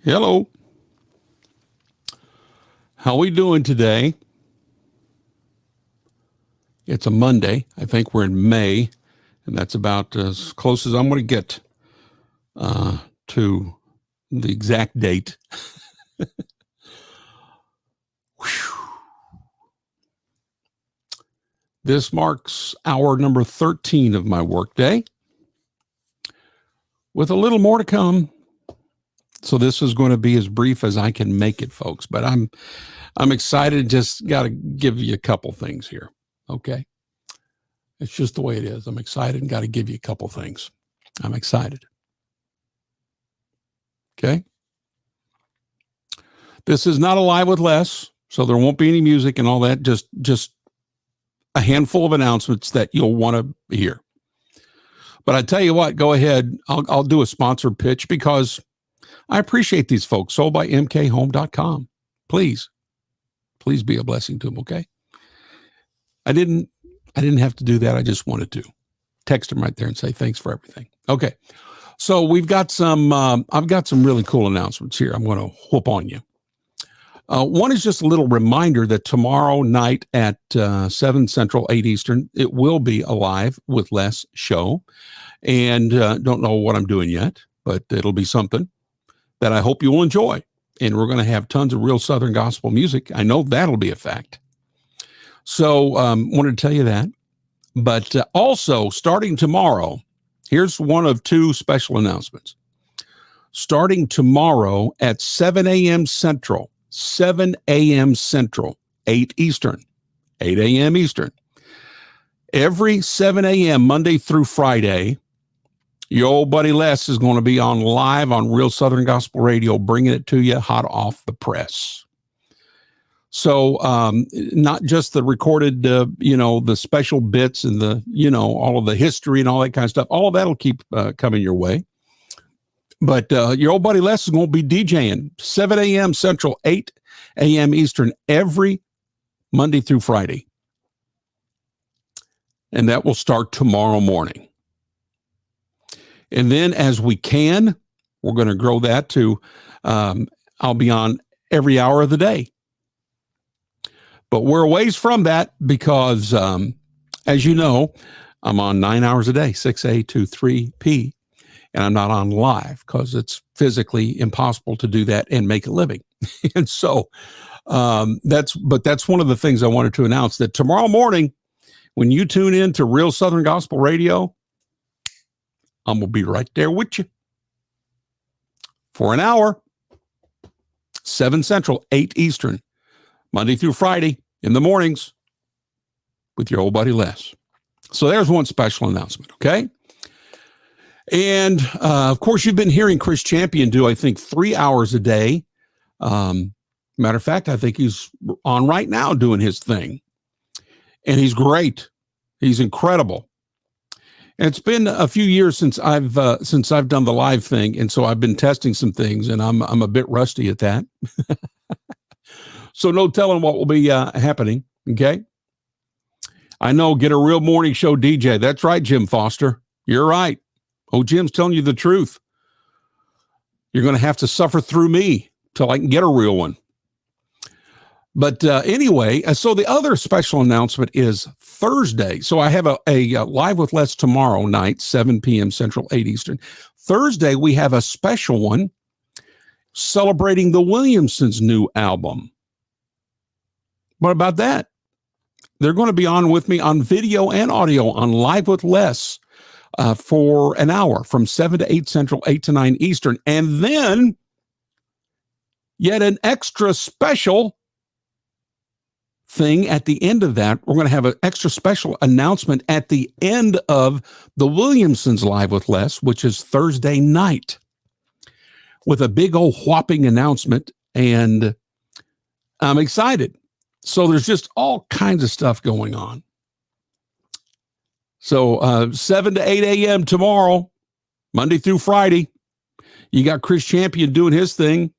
Hello. How we doing today? It's a Monday. I think we're in May, and that's about as close as I'm going to get to the exact date. This marks hour number 13 of my workday, with a little more to come. So this is going to be as brief as I can make it, folks. But I'm excited. Just got to give you a couple things here. Okay. It's just the way it is. I'm excited and got to give you a couple things. I'm excited. Okay. This is not a Live with Les, so there won't be any music and all that. Just a handful of announcements that you'll want to hear. But I tell you what, go ahead. I'll do a sponsor pitch because I appreciate these folks. Sold by mkhome.com. Please be a blessing to them. Okay. I didn't have to do that. I just wanted to text them right there and say, thanks for everything. Okay. So we've got I've got some really cool announcements here. I'm going to whoop on you. One is just a little reminder that tomorrow night at 7 Central, 8 Eastern, it will be a Live with Les show. And don't know what I'm doing yet, but it'll be something that I hope you'll enjoy. And we're going to have tons of real Southern gospel music. I know that'll be a fact. So wanted to tell you that. But also, starting tomorrow, here's one of two special announcements. Starting tomorrow at 7 a.m. Central, 7 a.m. Central, 8 Eastern, 8 a.m. Eastern. Every 7 a.m. Monday through Friday, your old buddy Les is going to be on live on Real Southern Gospel Radio, bringing it to you hot off the press. So not just the recorded, the special bits and all of the history and all that kind of stuff. All of that will keep coming your way. But your old buddy Les is going to be DJing 7 a.m. Central, 8 a.m. Eastern every Monday through Friday. And that will start tomorrow morning. And then as we can, we're going to grow that to, I'll be on every hour of the day. But we're a ways from that because, as you know, I'm on 9 hours a day, 6 a to 3 p. And I'm not on live because it's physically impossible to do that and make a living. And so that's one of the things I wanted to announce, that tomorrow morning, when you tune in to Real Southern Gospel Radio, I'm going to be right there with you for an hour, 7 Central, 8 Eastern, Monday through Friday in the mornings with your old buddy Les. So there's one special announcement, okay? And, of course, you've been hearing Chris Champion do, I think, 3 hours a day. Matter of fact, I think he's on right now doing his thing. And he's great. He's incredible. And it's been a few years since I've done the live thing, and so I've been testing some things, and I'm a bit rusty at that. So no telling what will be happening. Okay. I know. Get a real morning show DJ. That's right, Jim Foster. You're right. Oh, Jim's telling you the truth. You're going to have to suffer through me till I can get a real one. But anyway, so the other special announcement is Thursday. So I have a Live with Les tomorrow night, 7 p.m. Central, 8 Eastern. Thursday, we have a special one celebrating the Williamsons' new album. What about that? They're going to be on with me on video and audio on Live with Les for an hour from 7 to 8 Central, 8 to 9 Eastern. And then yet an extra special thing at the end of that. We're going to have an extra special announcement at the end of the Williamsons Live with Les, which is Thursday night, with a big old whopping announcement. And I'm excited. So there's just all kinds of stuff going on. So 7 to 8 a.m. tomorrow, Monday through Friday. You got Chris Champion doing his thing.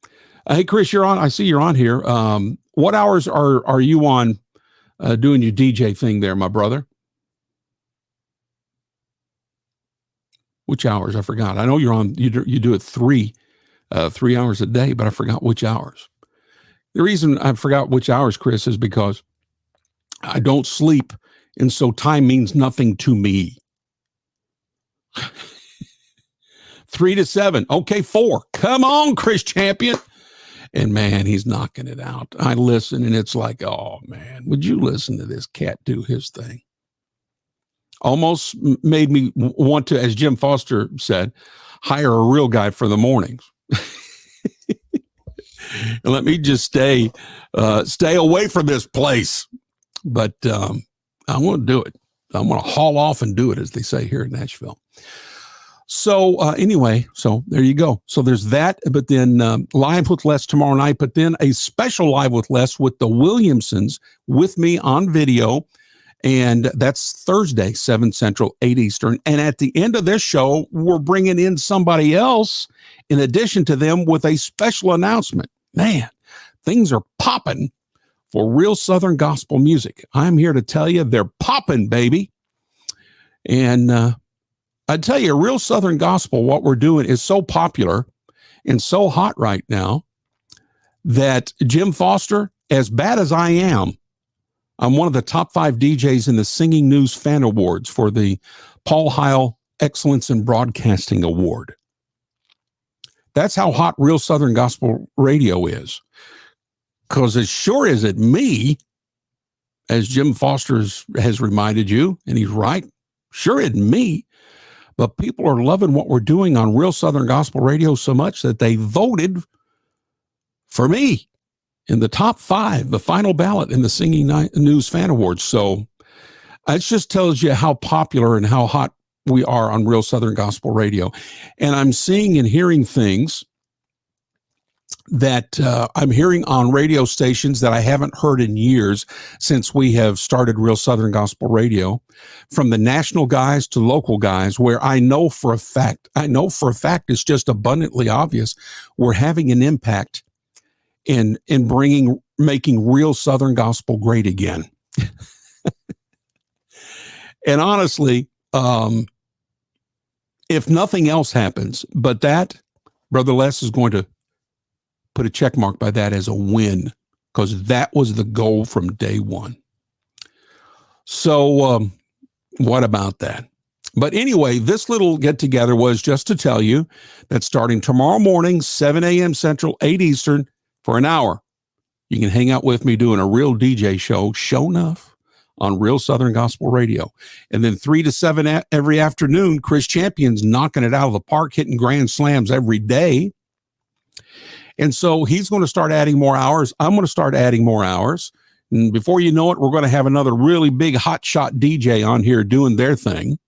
Hey, Chris, you're on. I see you're on here. What hours are you on doing your DJ thing there, my brother? Which hours? I forgot. I know you're on. You do it 3 3 hours a day, but I forgot which hours. The reason I forgot which hours, Chris, is because I don't sleep, and so time means nothing to me. 3 to 7. Okay, 4. Come on, Chris Champion. And man, he's knocking it out. I listen, and it's like, oh man, would you listen to this cat do his thing? Almost made me want to, as Jim Foster said, hire a real guy for the mornings. And let me just stay away from this place. But I want to do it. I want to haul off and do it, as they say here in Nashville. So anyway, so there you go. So there's that, but then Live with Les tomorrow night, but then a special Live with Les with the Williamsons with me on video. And that's Thursday, 7 Central, 8 Eastern. And at the end of this show, we're bringing in somebody else in addition to them with a special announcement. Man, things are popping for real Southern gospel music. I'm here to tell you they're popping, baby. And I tell you, real Southern gospel, what we're doing is so popular and so hot right now that Jim Foster, as bad as I am, I'm one of the top 5 DJs in the Singing News Fan Awards for the Paul Heil Excellence in Broadcasting Award. That's how hot real Southern gospel radio is. Because as sure as it me, as Jim Foster has reminded you, and he's right, sure it me, but people are loving what we're doing on real Southern gospel radio so much that they voted for me in the top 5, the final ballot in the Singing News Fan Awards. So it just tells you how popular and how hot we are on real Southern gospel radio. And I'm seeing and hearing things that I'm hearing on radio stations that I haven't heard in years since we have started real Southern gospel radio, from the national guys to local guys, where I know for a fact, it's just abundantly obvious we're having an impact in making real Southern gospel great again. And honestly, if nothing else happens, but that, Brother Les is going to put a check mark by that as a win, because that was the goal from day one. So what about that? But anyway, this little get together was just to tell you that starting tomorrow morning, 7 a.m. Central, 8 Eastern, for an hour, you can hang out with me doing a real DJ show enough on real Southern gospel radio. And then 3 to 7 every afternoon, Chris Champion's knocking it out of the park, hitting grand slams every day. And so he's going to start adding more hours. I'm going to start adding more hours. And before you know it, we're going to have another really big hotshot DJ on here doing their thing.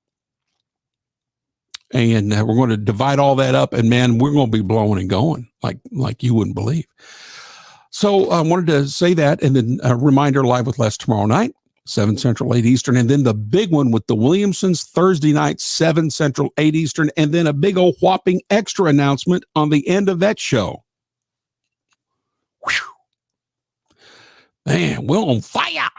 And we're going to divide all that up. And man, we're going to be blowing and going like you wouldn't believe. So I wanted to say that. And then a reminder, Live with Les tomorrow night, 7 Central, 8 Eastern. And then the big one with the Williamsons Thursday night, 7 Central, 8 Eastern. And then a big old whopping extra announcement on the end of that show. Whew. Man, we're on fire.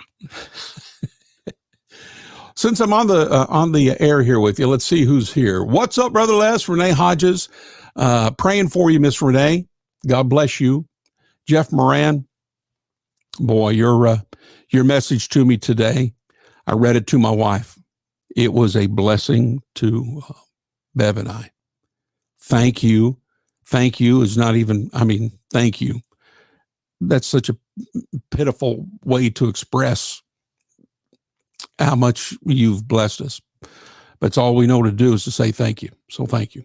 Since I'm on the air here with you, let's see who's here. What's up, Brother Les? Renee Hodges, praying for you, Miss Renee. God bless you. Jeff Moran, boy, your message to me today, I read it to my wife. It was a blessing to Bev and I. Thank you. Thank you is not even, thank you. That's such a pitiful way to express how much you've blessed us. But it's all we know to do is to say thank you. So thank you.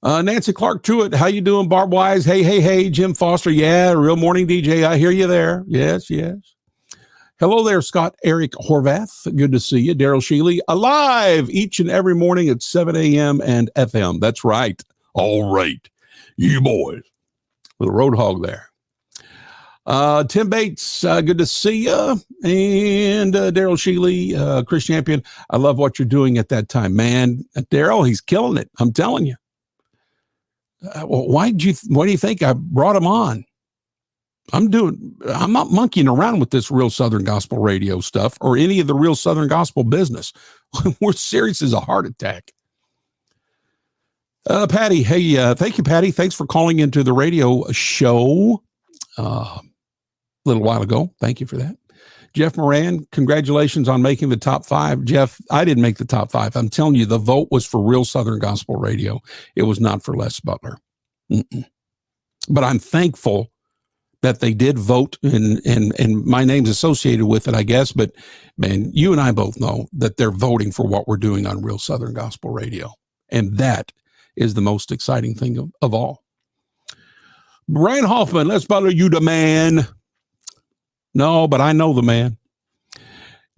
Nancy Clark Truitt, how you doing, Barb Wise? Hey, Jim Foster. Yeah, real morning DJ. I hear you there. Yes. Hello there, Scott Eric Horvath. Good to see you. Daryl Sheely, alive each and every morning at 7 a.m. and FM. That's right. All right. You boys. With a road hog there. Tim Bates, good to see you. And Daryl Sheely, Chris Champion. I love what you're doing at that time, man. Daryl, he's killing it. I'm telling you. Why do you think I brought him on? I'm not monkeying around with this real Southern gospel radio stuff or any of the real Southern gospel business. We're serious as a heart attack. Patty, hey, thank you, Patty. Thanks for calling into the radio show a little while ago. Thank you for that. Jeff Moran, congratulations on making the top 5. Jeff, I didn't make the top 5. I'm telling you, the vote was for Real Southern Gospel Radio. It was not for Les Butler. Mm-mm. But I'm thankful that they did vote, and my name's associated with it, I guess. But, man, you and I both know that they're voting for what we're doing on Real Southern Gospel Radio. And that is the most exciting thing of all. Brian Hoffman, Les Butler, you the man. No, but I know the man.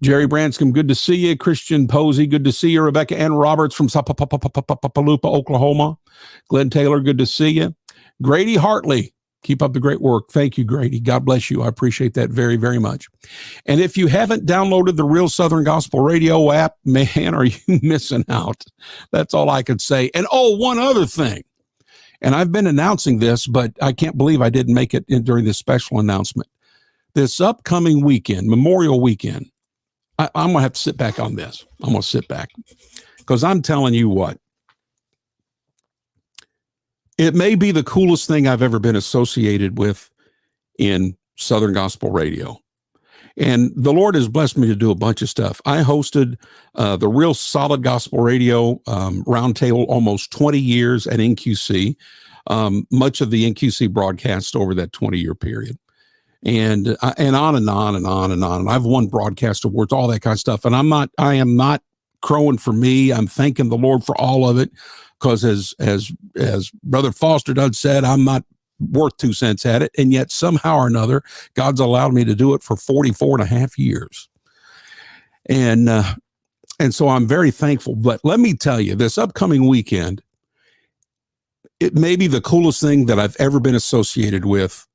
Jerry Branscombe, good to see you. Christian Posey, good to see you. Rebecca Ann Roberts from Sapaloosa, Oklahoma. Glenn Taylor, good to see you. Grady Hartley, keep up the great work. Thank you, Grady. God bless you. I appreciate that very, very much. And if you haven't downloaded the Real Southern Gospel Radio app, man, are you missing out? That's all I could say. And one other thing. And I've been announcing this, but I can't believe I didn't make it during this special announcement. This upcoming weekend, Memorial Weekend, I'm going to have to sit back on this. I'm going to sit back because I'm telling you what, it may be the coolest thing I've ever been associated with in Southern Gospel Radio. And the Lord has blessed me to do a bunch of stuff. I hosted the Real Solid Gospel Radio roundtable almost 20 years at NQC, much of the NQC broadcast over that 20-year period. And on and on and on and on. And I've won broadcast awards, all that kind of stuff. And I am not crowing for me. I'm thanking the Lord for all of it. Because as Brother Foster Dunn said, I'm not worth 2 cents at it. And yet somehow or another, God's allowed me to do it for 44 and a half years. And so I'm very thankful. But let me tell you, this upcoming weekend, it may be the coolest thing that I've ever been associated with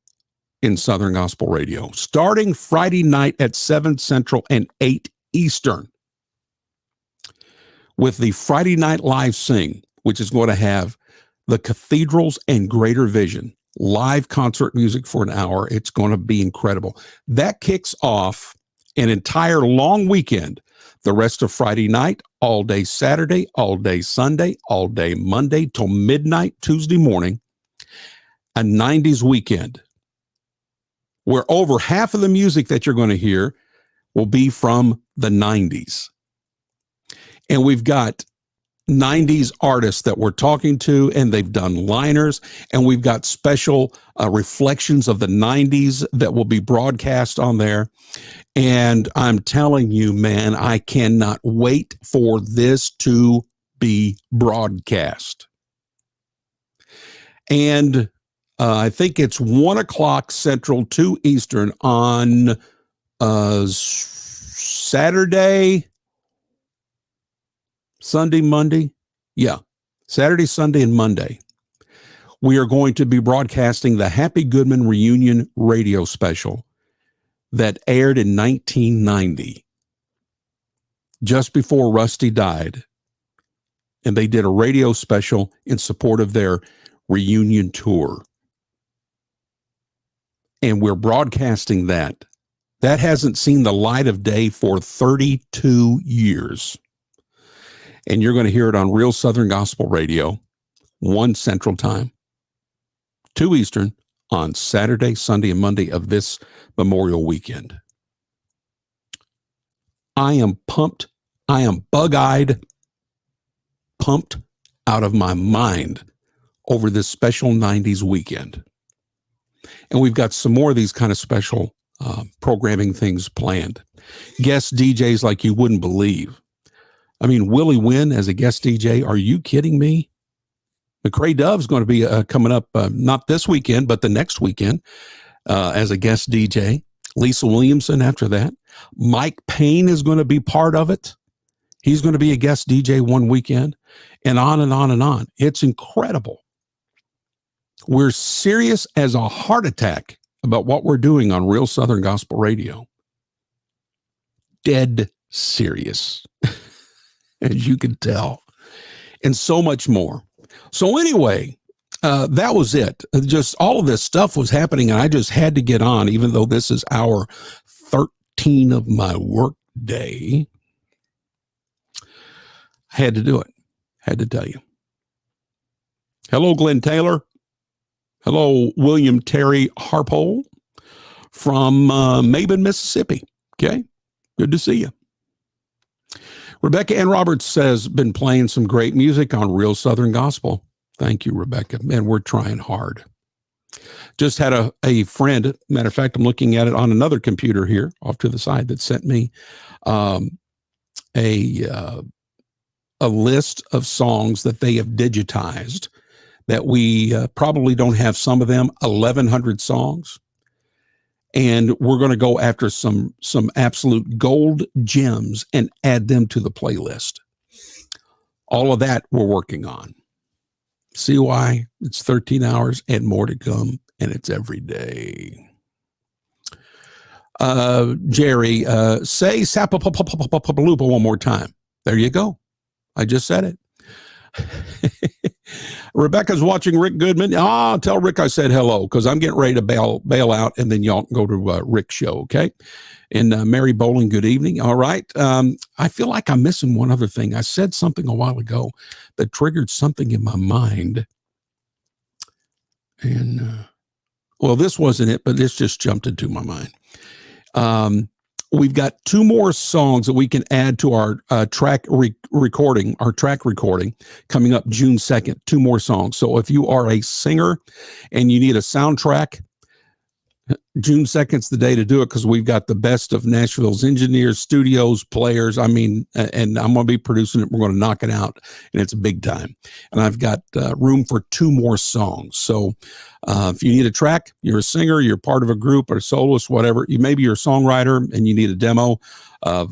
in Southern Gospel Radio, starting Friday night at 7 Central and 8 Eastern with the Friday Night Live Sing, which is going to have the Cathedrals and Greater Vision, live concert music for an hour. It's going to be incredible. That kicks off an entire long weekend, the rest of Friday night, all day Saturday, all day Sunday, all day Monday till midnight Tuesday morning, a 90s weekend, where over half of the music that you're going to hear will be from the 90s. And we've got 90s artists that we're talking to, and they've done liners, and we've got special reflections of the 90s that will be broadcast on there. And I'm telling you, man, I cannot wait for this to be broadcast. And I think it's 1 o'clock Central, 2 Eastern on Saturday, Sunday, Monday. Yeah, Saturday, Sunday, and Monday. We are going to be broadcasting the Happy Goodman Reunion radio special that aired in 1990, just before Rusty died. And they did a radio special in support of their reunion tour. And we're broadcasting that. That hasn't seen the light of day for 32 years. And you're going to hear it on Real Southern Gospel Radio, 1 Central Time, 2 Eastern, on Saturday, Sunday, and Monday of this Memorial Weekend. I am pumped. I am bug-eyed, pumped out of my mind over this special 90s weekend. And we've got some more of these kind of special programming things planned. Guest DJs like you wouldn't believe. I mean, Willie Wynn as a guest DJ. Are you kidding me? McCrae Dove's going to be coming up, not this weekend, but the next weekend as a guest DJ. Lisa Williamson after that. Mike Payne is going to be part of it. He's going to be a guest DJ one weekend, and on and on and on. It's incredible. We're serious as a heart attack about what we're doing on Real Southern Gospel Radio. Dead serious, as you can tell, and so much more. So anyway, that was it. Just all of this stuff was happening, and I just had to get on, even though this is hour 13 of my work day. I had to do it. Had to tell you. Hello, Glenn Taylor. Hello, William Terry Harpole from Maben, Mississippi. Okay, good to see you. Rebecca Ann Roberts has been playing some great music on Real Southern Gospel. Thank you, Rebecca. Man, we're trying hard. Just had a friend, matter of fact, I'm looking at it on another computer here off to the side, that sent me a list of songs that they have digitized that we probably don't have some of them, 1,100 songs. And we're going to go after some absolute gold gems and add them to the playlist. All of that we're working on. See why? It's 13 hours and more to come, and it's every day. Jerry, say Sapapapapapapaloopa one more time. There you go. I just said it. Rebecca's watching Rick Goodman. Tell Rick I said hello, because I'm getting ready to bail out, and then y'all can go to Rick's show, okay? And Mary Bowling, good evening. All right. I feel like I'm missing one other thing. I said something a while ago that triggered something in my mind. And, well, this wasn't it, but this just jumped into my mind. We've got 2 more songs that we can add to our track recording coming up June 2nd. 2 more songs. So if you are a singer and you need a soundtrack, June 2nd's the day to do it, because we've got the best of Nashville's engineers, studios, players. I mean, and I'm going to be producing it. We're going to knock it out, and it's big time. And I've got room for 2 more songs. So if you need a track, you're a singer, you're part of a group or a soloist, whatever, maybe you're a songwriter and you need a demo of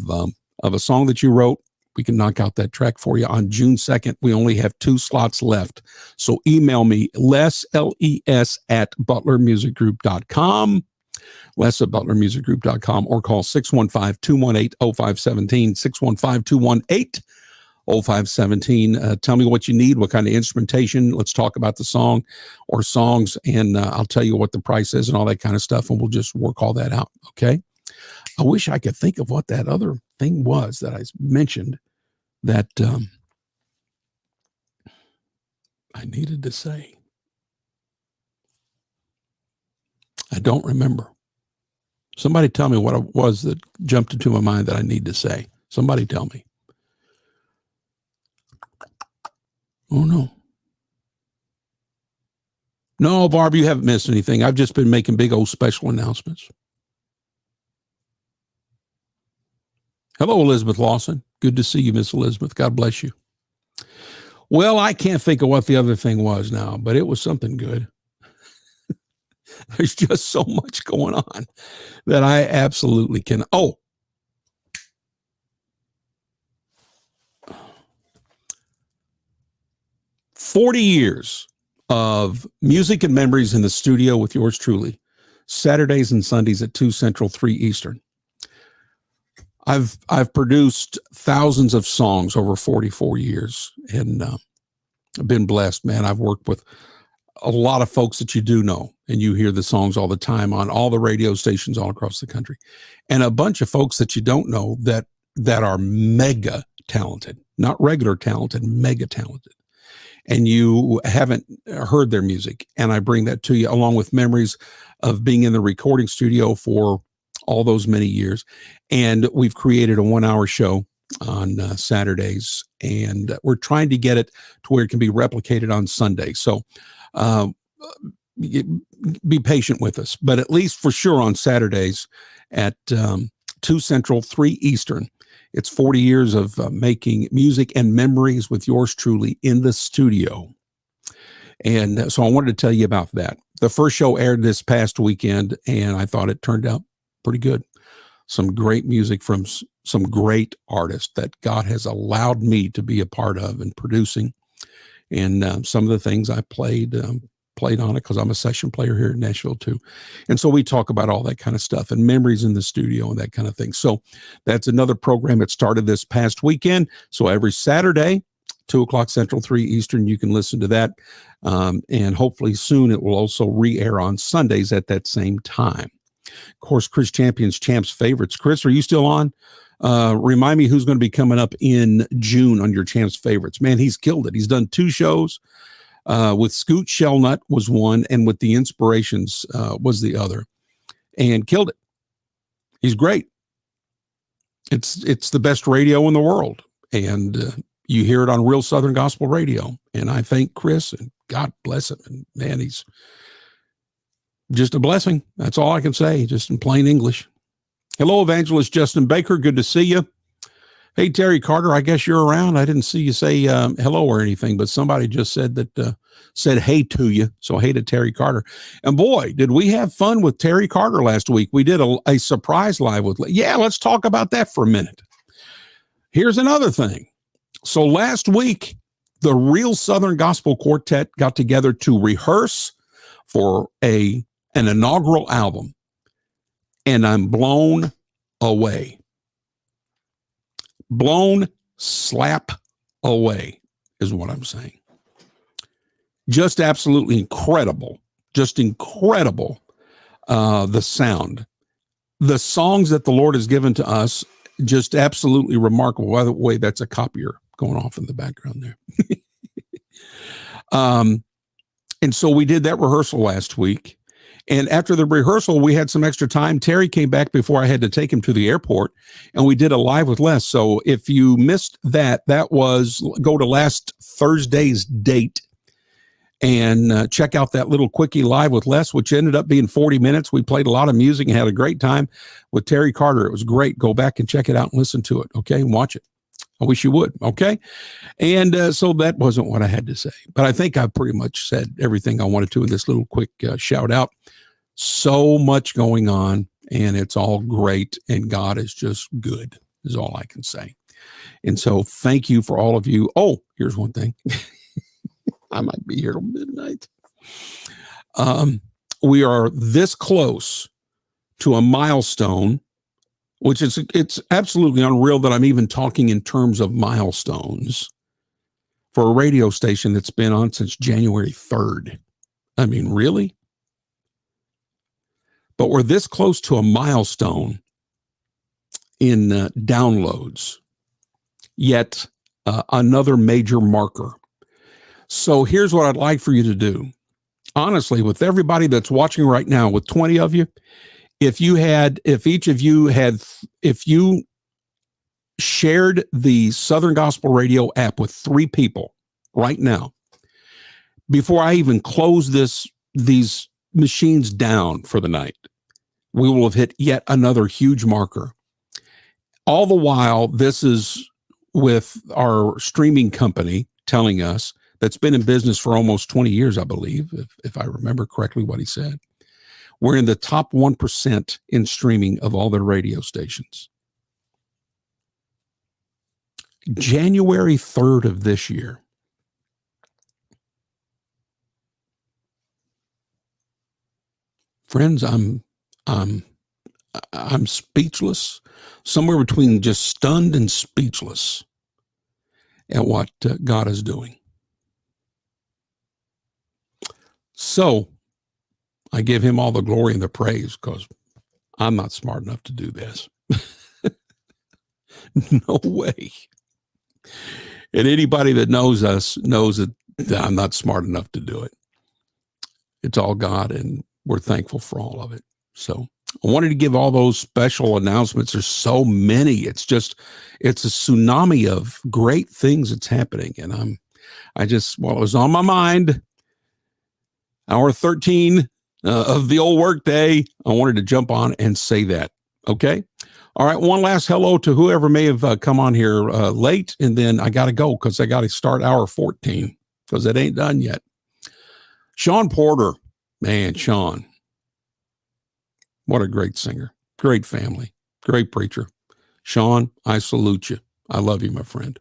a song that you wrote, we can knock out that track for you on June 2nd. We only have 2 slots left. So email me, Les, L-E-S, at butlermusicgroup.com, Les at butlermusicgroup.com, or call 615-218-0517, 615-218-0517. Tell me what you need, what kind of instrumentation. Let's talk about the song or songs, and I'll tell you what the price is and all that kind of stuff, and we'll just work all that out, okay? I wish I could think of what that other thing was that I mentioned that I needed to say. I don't remember. Somebody tell me what it was that jumped into my mind that I need to say. Somebody tell me. Oh, no. No, Barb, you haven't missed anything. I've just been making big old special announcements. Hello, Elizabeth Lawson. Good to see you, Miss Elizabeth. God bless you. Well, I can't think of what the other thing was now, but it was something good. There's just so much going on that I absolutely can. 40 years of music and memories in the studio with yours truly, Saturdays and Sundays at 2 Central, 3 Eastern. I've produced thousands of songs over 44 years, and I've been blessed, man. I've worked with a lot of folks that you do know, and you hear the songs all the time on all the radio stations all across the country, and a bunch of folks that you don't know that are mega talented, not regular talented, mega talented, and you haven't heard their music. And I bring that to you along with memories of being in the recording studio for all those many years. And we've created a 1-hour show on Saturdays, and we're trying to get it to where it can be replicated on Sunday. So be patient with us, but at least for sure on Saturdays at 2 Central, 3 Eastern. It's 40 years of making music and memories with yours truly in the studio. And so I wanted to tell you about that. The first show aired this past weekend, and I thought it turned out pretty good. Some great music from some great artists that God has allowed me to be a part of and producing. And some of the things I played on it because I'm a session player here in Nashville too. And so we talk about all that kind of stuff and memories in the studio and that kind of thing. So that's another program that started this past weekend. So every Saturday, 2 o'clock Central, 3 Eastern, you can listen to that. And hopefully soon it will also re-air on Sundays at that same time. Of course, Chris Champion's Champs Favorites. Chris, are you still on? Remind me who's going to be coming up in June on your Champs Favorites. Man, he's killed it. He's done 2 shows. with Scoot Shellnut was one, and with the Inspirations was the other, and killed it. He's great. It's the best radio in the world, and you hear it on Real Southern Gospel Radio. And I thank Chris, and God bless him. And man, he's just a blessing. That's all I can say, just in plain English. Hello, Evangelist Justin Baker. Good to see you. Hey, Terry Carter, I guess you're around. I didn't see you say hello or anything, but somebody just said that said hey to you. So hey to Terry Carter. And boy, did we have fun with Terry Carter last week. We did a surprise live with, yeah, let's talk about that for a minute. Here's another thing. So last week, the Real Southern Gospel Quartet got together to rehearse for an inaugural album. And I'm blown away. Blown slap away is what I'm saying. Just absolutely incredible. Just incredible. The sound. The songs that the Lord has given to us, just absolutely remarkable. By the way, that's a copier going off in the background there. And so we did that rehearsal last week. And after the rehearsal, we had some extra time. Terry came back before I had to take him to the airport, and we did a live with Les. So if you missed that, that was, go to last Thursday's date and check out that little quickie live with Les, which ended up being 40 minutes. We played a lot of music and had a great time with Terry Carter. It was great. Go back and check it out and listen to it, okay, and watch it. I wish you would, okay? And so that wasn't what I had to say. But I think I pretty much said everything I wanted to in this little quick shout out. So much going on, and it's all great, and God is just good, is all I can say. And so thank you for all of you. Oh, here's one thing. I might be here till midnight. We are this close to a milestone, which is, it's absolutely unreal that I'm even talking in terms of milestones for a radio station that's been on since January 3rd. I mean, really? But we're this close to a milestone in downloads, yet another major marker. So here's what I'd like for you to do. Honestly, with everybody that's watching right now, with 20 of you, if you shared the Southern Gospel Radio app with 3 people right now, before I even close these machines down for the night, we will have hit yet another huge marker. All the while, this is with our streaming company telling us, that's been in business for almost 20 years, I believe, if I remember correctly what he said. We're in the top 1% in streaming of all their radio stations. January 3rd of this year. Friends, I'm speechless, somewhere between just stunned and speechless at what God is doing. So I give him all the glory and the praise, because I'm not smart enough to do this. No way. And anybody that knows us knows that I'm not smart enough to do it. It's all God, and we're thankful for all of it. So I wanted to give all those special announcements. There's so many. It's a tsunami of great things that's happening. And it was on my mind, hour 13 of the old work day, I wanted to jump on and say that. Okay. All right. One last hello to whoever may have come on here late. And then I got to go because I got to start hour 14 because it ain't done yet. Sean Porter, man, Sean, what a great singer, great family, great preacher. Sean, I salute you. I love you, my friend.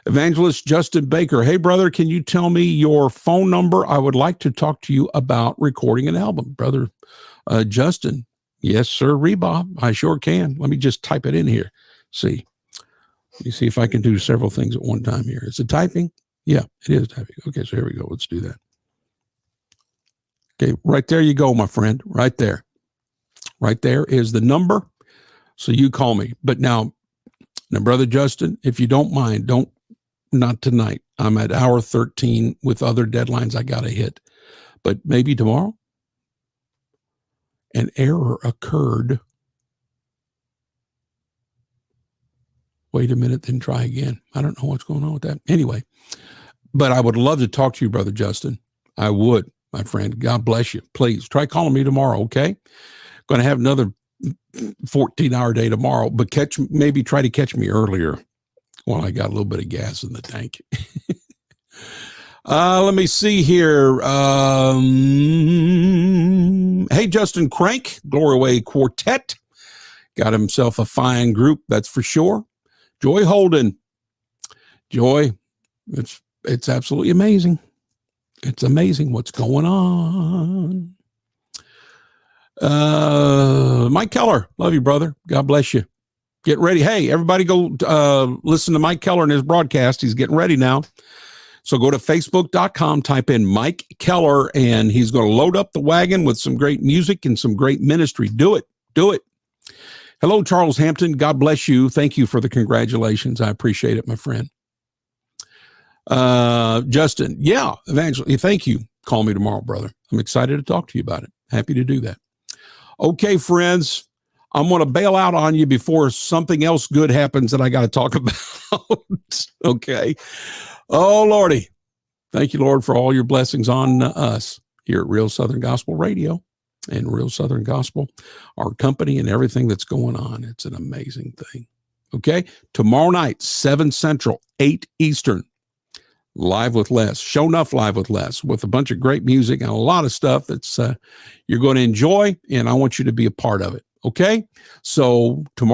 Evangelist Justin Baker. Hey, brother, can you tell me your phone number? I would like to talk to you about recording an album. Brother Justin. Yes, sir, Bob. I sure can. Let me just type it in here. See. Let me see if I can do several things at one time here. Is it typing? Yeah, it is typing. Okay, so here we go. Let's do that. Okay, right there you go, my friend. Right there. Right there is the number. So you call me. But now, Brother Justin, if you don't mind, don't not tonight. I'm at hour 13 with other deadlines I got to hit, but maybe tomorrow. An error occurred. Wait a minute, then try again. I don't know what's going on with that. Anyway, but I would love to talk to you, Brother Justin. I would, my friend. God bless you. Please try calling me tomorrow, okay? Going to have another 14-hour day tomorrow, but maybe try to catch me earlier while I got a little bit of gas in the tank. Let me see here. Hey, Justin Crank, Glory Way Quartet. Got himself a fine group, that's for sure. Joy Holden. Joy, it's absolutely amazing. It's amazing what's going on. Mike Keller, love you, brother. God bless you. Get ready. Hey, everybody go listen to Mike Keller and his broadcast. He's getting ready now. So go to facebook.com, type in Mike Keller, and he's going to load up the wagon with some great music and some great ministry. Do it. Do it. Hello, Charles Hampton. God bless you. Thank you for the congratulations. I appreciate it, my friend. Justin, yeah, eventually. Thank you. Call me tomorrow, brother. I'm excited to talk to you about it. Happy to do that. Okay, friends, I'm going to bail out on you before something else good happens that I got to talk about. Okay. Oh, Lordy. Thank you, Lord, for all your blessings on us here at Real Southern Gospel Radio and Real Southern Gospel, our company and everything that's going on. It's an amazing thing. Okay. Tomorrow night, 7 Central, 8 Eastern. Live with Les, Show Enough Live with Les, with a bunch of great music and a lot of stuff that's you're going to enjoy, and I want you to be a part of it. Okay? So tomorrow